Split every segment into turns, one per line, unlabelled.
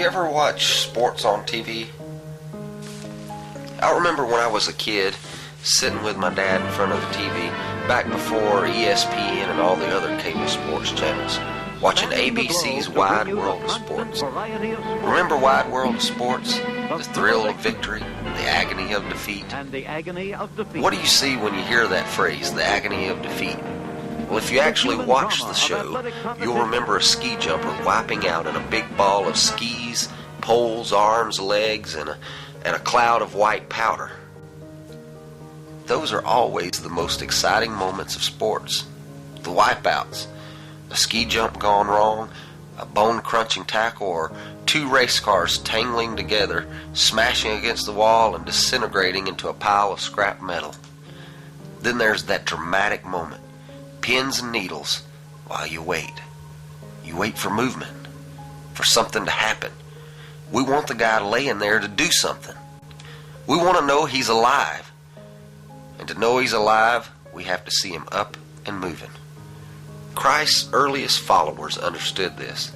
You ever watch sports on TV? I remember when I was a kid, sitting with my dad in front of the TV, back before ESPN and all the other cable sports channels, watching ABC's Wide World of Sports. Remember Wide World of Sports? The thrill of victory, the agony of defeat. What do you see when you hear that phrase, the agony of defeat? Well, if you actually watch the show, you'll remember a ski jumper wiping out in a big ball of skis, poles, arms, legs, and a cloud of white powder. Those are always the most exciting moments of sports. The wipeouts, a ski jump gone wrong, a bone-crunching tackle, or two race cars tangling together, smashing against the wall and disintegrating into a pile of scrap metal. Then there's that dramatic moment. Pins and needles while you wait. You wait for movement, for something to happen. We want the guy laying there to do something. We want to know he's alive. And to know he's alive, we have to see him up and moving. Christ's earliest followers understood this.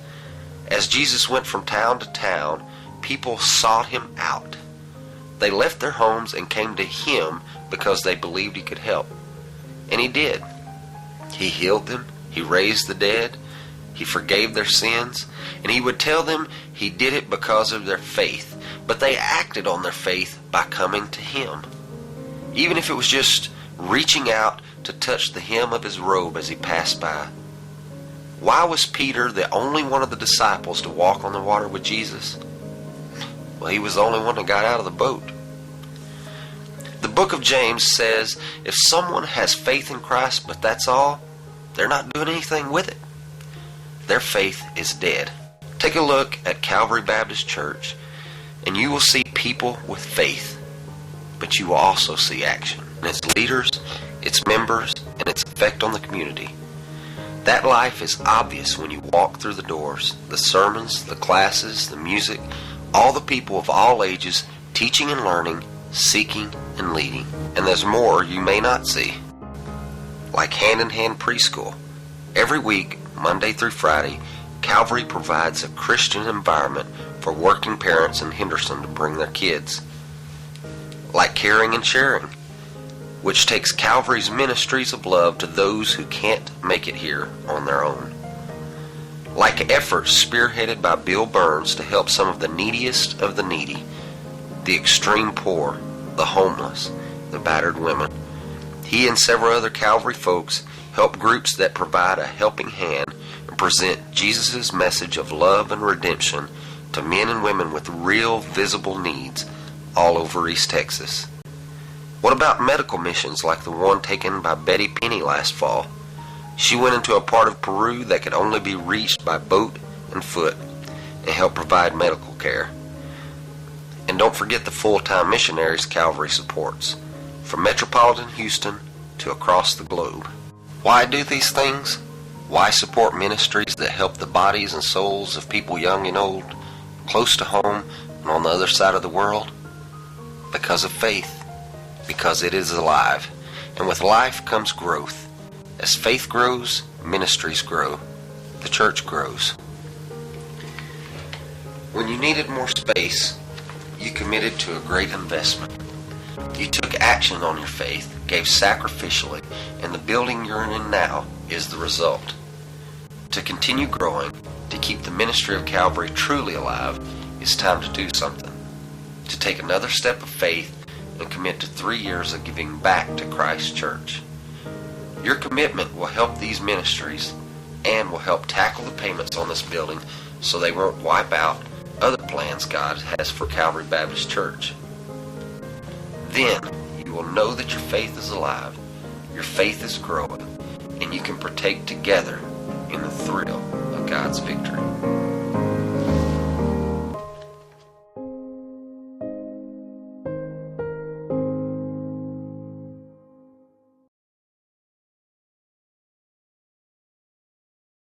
As Jesus went from town to town, people sought him out. They left their homes and came to him because they believed he could help. And he did. He healed them, he raised the dead, he forgave their sins, and he would tell them he did it because of their faith. But they acted on their faith by coming to him. Even if it was just reaching out to touch the hem of his robe as he passed by. Why was Peter the only one of the disciples to walk on the water with Jesus? Well, he was the only one that got out of the boat. The book of James says if someone has faith in Christ, but that's all, they're not doing anything with it. Their faith is dead. Take a look at Calvary Baptist Church, and you will see people with faith, but you will also see action. And its leaders, its members, and its effect on the community. That life is obvious when you walk through the doors. The sermons, the classes, the music, all the people of all ages teaching and learning, seeking and leading. And there's more you may not see. Like hand-in-hand preschool. Every week, Monday through Friday, Calvary provides a Christian environment for working parents in Henderson to bring their kids. Like caring and sharing, which takes Calvary's ministries of love to those who can't make it here on their own. Like efforts spearheaded by Bill Burns to help some of the neediest of the needy, the extreme poor, the homeless, the battered women. He and several other Calvary folks help groups that provide a helping hand and present Jesus' message of love and redemption to men and women with real visible needs all over East Texas. What about medical missions like the one taken by Betty Penny last fall? She went into a part of Peru that could only be reached by boat and foot and helped provide medical care. And don't forget the full-time missionaries Calvary supports, from metropolitan Houston to across the globe. Why do these things? Why support ministries that help the bodies and souls of people young and old, close to home and on the other side of the world? Because of faith. Because it is alive. And with life comes growth. As faith grows, ministries grow. The church grows. When you needed more space, you committed to a great investment. You took action on your faith, gave sacrificially, and the building you're in now is the result. To continue growing, to keep the ministry of Calvary truly alive, it's time to do something. To take another step of faith and commit to 3 years of giving back to Christ's church. Your commitment will help these ministries and will help tackle the payments on this building so they won't wipe out other plans God has for Calvary Baptist Church. Then you will know that your faith is alive, your faith is growing, and you can partake together in the thrill of God's victory.